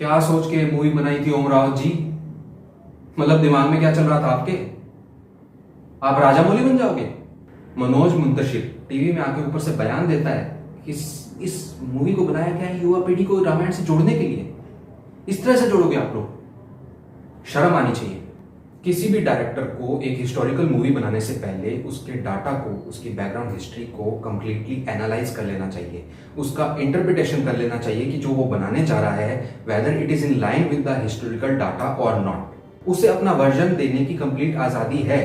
क्या सोच के मूवी बनाई थी ओम रावत जी? मतलब दिमाग में क्या चल रहा था आपके? आप राजा मौली बन जाओगे? मनोज मुंतशिर टीवी में आके ऊपर से बयान देता है कि इस मूवी को बनाया गया है युवा पीढ़ी को रामायण से जोड़ने के लिए। इस तरह से जोड़ोगे आप लोग? शर्म आनी चाहिए। किसी भी डायरेक्टर को एक हिस्टोरिकल मूवी बनाने से पहले उसके डाटा को, उसकी बैकग्राउंड हिस्ट्री को कंप्लीटली एनालाइज कर लेना चाहिए, उसका इंटरप्रिटेशन कर लेना चाहिए कि जो वो बनाने जा रहा है whether it is in line with the historical data और नॉट। उसे अपना वर्जन देने की कंप्लीट आजादी है,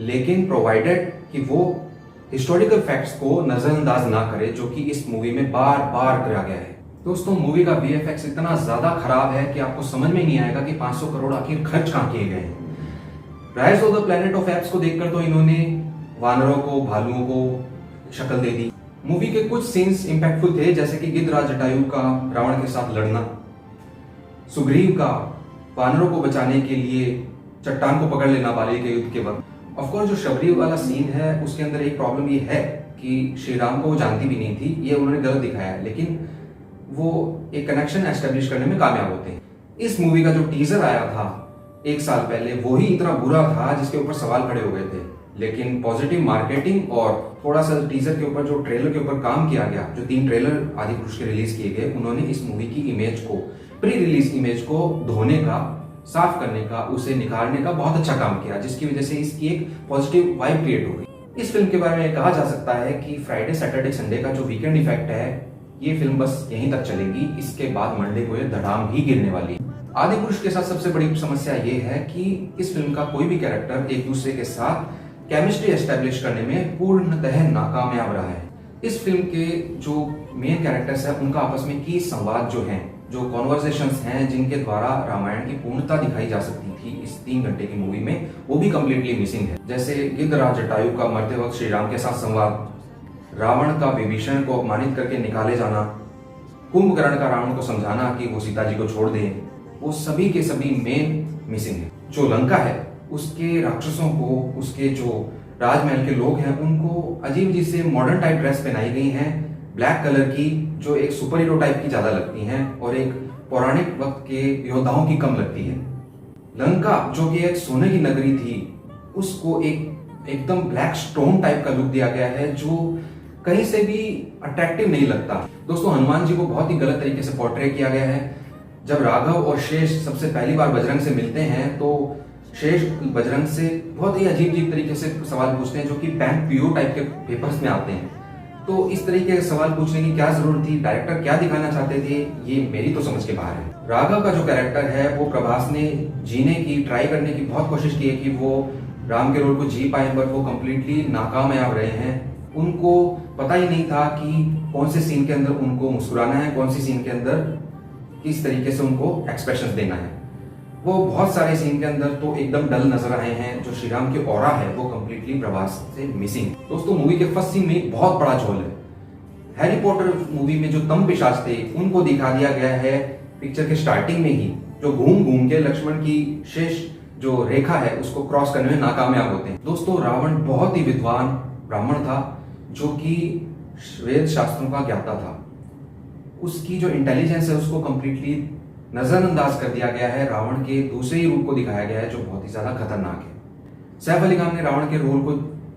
लेकिन प्रोवाइडेड कि वो हिस्टोरिकल फैक्ट्स को नजरअंदाज ना करे, जो कि इस मूवी में बार बार करा गया है। दोस्तों, मूवी का वीएफएक्स इतना ज्यादा खराब है कि आपको समझ में नहीं आएगा कि 500 करोड़ आखिर खर्च कहां किए गए हैं। Rise of the planet of apps को देखकर तो इन्होंने वानरों को, भालुओं को शक्ल दे दी। मूवी के कुछ सीन्स इंपैक्टफुल थे, जैसे कि गिद्धराज जटायु का रावण के साथ लड़ना, सुग्रीव का वानरों को बचाने के लिए चट्टान को पकड़ लेना बाली के युद्ध के वक्त। ऑफकोर्स जो शबरी वाला सीन है उसके अंदर एक प्रॉब्लम ये है कि श्री राम को वो जानती भी नहीं थी, ये उन्होंने गलत दिखाया है, लेकिन वो एक कनेक्शन एस्टेब्लिश करने में कामयाब होते हैं। इस मूवी का जो टीजर आया था 1 साल पहले, वही इतना बुरा था जिसके ऊपर सवाल खड़े हो गए थे, लेकिन पॉजिटिव मार्केटिंग और थोड़ा सा टीजर के ऊपर, जो ट्रेलर के ऊपर काम किया गया, जो 3 ट्रेलर आदिपुरुष के रिलीज किए गए, उन्होंने इस मूवी की इमेज को, प्री रिलीज इमेज को धोने का, साफ करने का, उसे निखारने का बहुत अच्छा काम किया, जिसकी वजह से इसकी एक पॉजिटिव वाइब क्रिएट हो गई। इस फिल्म के बारे में कहा जा सकता है कि फ्राइडे सैटरडे संडे का जो वीकेंड इफेक्ट है, ये फिल्म बस यहीं तक चलेगी, इसके बाद मंडे को ये धड़ाम ही गिरने वाली है। आदिपुरुष के साथ सबसे बड़ी समस्या ये है कि इस फिल्म का कोई भी कैरेक्टर एक दूसरे के साथ केमिस्ट्री एस्टेब्लिश करने में पूर्णतः नाकामयाब रहा है। इस फिल्म के जो मेन कैरेक्टर्स हैं उनका आपस में की संवाद जो हैं, जो कॉन्वर्सेशंस हैं, जिनके द्वारा रामायण की पूर्णता दिखाई जा सकती थी इस 3 घंटे की मूवी में, वो भी कम्प्लीटली मिसिंग है। जैसे गिद्धराज जटायु का मरते वक्त श्री राम के साथ संवाद, रावण का विभीषण को अपमानित करके निकाले जाना, कुंभकर्ण का रावण को समझाना कि वो सीता जी को छोड़ दें, वो सभी के सभी मेन मिसिंग है। जो लंका है उसके राक्षसों को, उसके जो राजमहल के लोग हैं, उनको अजीब जी से मॉडर्न टाइप ड्रेस पहनाई गई हैं, ब्लैक कलर की, जो एक सुपर हीरो टाइप की ज्यादा लगती हैं और एक पौराणिक वक्त के योद्धाओं की कम लगती है। लंका जो कि एक सोने की नगरी थी, उसको एक एकदम ब्लैक स्टोन टाइप का लुक दिया गया है, जो कहीं से भी अट्रैक्टिव नहीं लगता। दोस्तों, हनुमान जी को बहुत ही गलत तरीके से पोर्ट्रे किया गया है। जब राघव और शेष सबसे पहली बार बजरंग से मिलते हैं तो शेष बजरंग से बहुत ही अजीब तरीके से सवाल पूछते हैं, जो कि बैंक पीओ टाइप के पेपर्स में आते हैं। तो इस तरीके के सवाल पूछने की क्या जरूरत थी? डायरेक्टर क्या दिखाना चाहते थे, ये मेरी तो समझ के बाहर है। राघव का जो कैरेक्टर है वो प्रभास ने जीने की, ट्राई करने की बहुत कोशिश की है कि वो राम के रोल को जी पाए, बट वो कम्प्लीटली नाकामयाब रहे हैं। उनको पता ही नहीं था कि कौन से सीन के अंदर उनको मुस्कुराना है, कौन सी सीन के अंदर किस तरीके से उनको एक्सप्रेशन देना है। वो बहुत सारे सीन के अंदर तो एकदम डल नजर आए हैं। जो श्री राम की ऑरा है वो कंप्लीटली प्रभास से मिसिंग। दोस्तों, मूवी के फर्स्ट सीन में बहुत बड़ा झोल है। हैरी पॉटर मूवी में जो तम पिशाच थे उनको दिखा दिया गया है पिक्चर के स्टार्टिंग में ही, जो घूम घूम के लक्ष्मण की शेष जो रेखा है उसको क्रॉस करने में नाकामयाब होते हैं। दोस्तों, रावण बहुत ही विद्वान ब्राह्मण था, जो कि वेद शास्त्रों का ज्ञाता था। उसकी जो इंटेलिजेंस है उसको कंप्लीटली नजरअंदाज कर दिया गया है। रावण के दूसरे ही रूप को दिखाया गया है, जो बहुत ही ज्यादा खतरनाक है। सैफ अली खान ने रावण के रोल को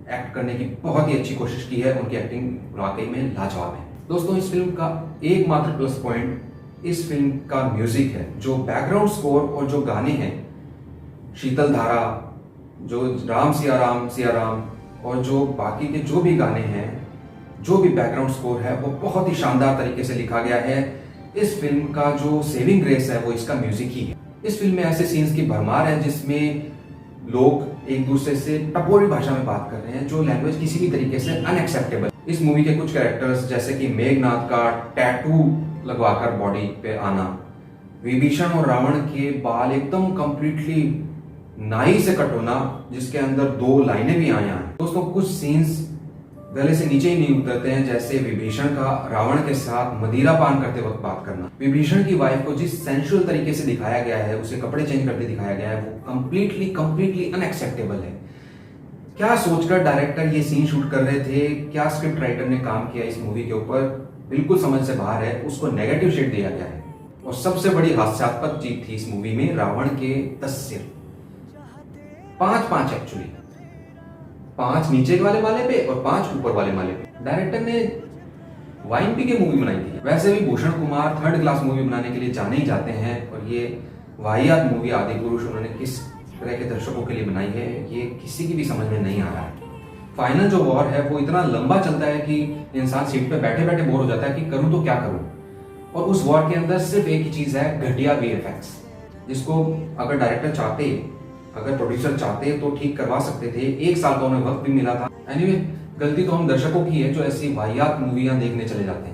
एक्ट करने की बहुत ही अच्छी कोशिश की है। उनकी एक्टिंग वाकई में लाजवाब है। दोस्तों, इस फिल्म का एकमात्र प्लस पॉइंट इस फिल्म का म्यूजिक है। जो बैकग्राउंड स्कोर और जो गाने हैं, शीतल धारा, जो राम सिया राम और जो बाकी के जो भी गाने हैं, जो भी बैकग्राउंड स्कोर है, वो बहुत ही शानदार तरीके से लिखा गया है। इस फिल्म का जो सेविंग ग्रेस है वो इसका म्यूजिक ही है। इस फिल्म में ऐसे सीन्स की भरमार है जिसमें लोग एक दूसरे से टपोरी भाषा में बात कर रहे हैं, जो लैंग्वेज किसी भी तरीके से अनएक्सेप्टेबल। इस मूवी के कुछ कैरेक्टर्स, जैसे कि मेघनाथ का टैटू लगवाकर बॉडी पे आना, विभीषण और रावण के बाल एकदम कंप्लीटली नाई से कट होना, जिसके अंदर 2 लाइनें भी आया हैं। दोस्तों, कुछ सीन्स गले से नीचे ही नहीं उतरते हैं, जैसे विभीषण का रावण के साथ मदिरा पान करते वक्त बात करना। विभीषण की वाइफ को जिस सेंसुअल तरीके से दिखाया गया है, उसे कपड़े चेंज करते दिखाया गया है, वो कंप्लीटली अनएक्सेप्टेबल है। क्या सोचकर डायरेक्टर ये सीन शूट कर रहे थे, क्या स्क्रिप्ट राइटर ने काम किया इस मूवी के ऊपर, बिल्कुल समझ से बाहर है। उसको नेगेटिव शेड दिया गया है। और सबसे बड़ी हास्यास्पद चीज थी इस मूवी में रावण के 10 सिर, 5 एक्चुअली, 5 नीचे वाले माले पे और 5 ऊपर वाले माले पे। डायरेक्टर ने वाइन पी के मूवी बनाई थी। वैसे भी Bhushan Kumar third class movie बनाने के लिए जाने ही जाते हैं, और ये वाहियात मूवी आदिपुरुष उन्होंने किस तरह के दर्शकों के लिए बनाई है ये किसी की भी समझ में नहीं आ रहा है। फाइनल जो वॉर है वो इतना लंबा चलता है कि इंसान सीट पे बैठे बैठे बोर हो जाता है कि करूं तो क्या करूं। और उस वॉर के अंदर सिर्फ एक ही चीज है, घटिया वीएफएक्स, जिसको अगर डायरेक्टर चाहते, अगर प्रोड्यूसर चाहते तो ठीक करवा सकते थे। 1 साल का उन्हें वक्त भी मिला था। एनीवे, गलती तो हम दर्शकों की है जो ऐसी वाहियात मूवियां देखने चले जाते हैं।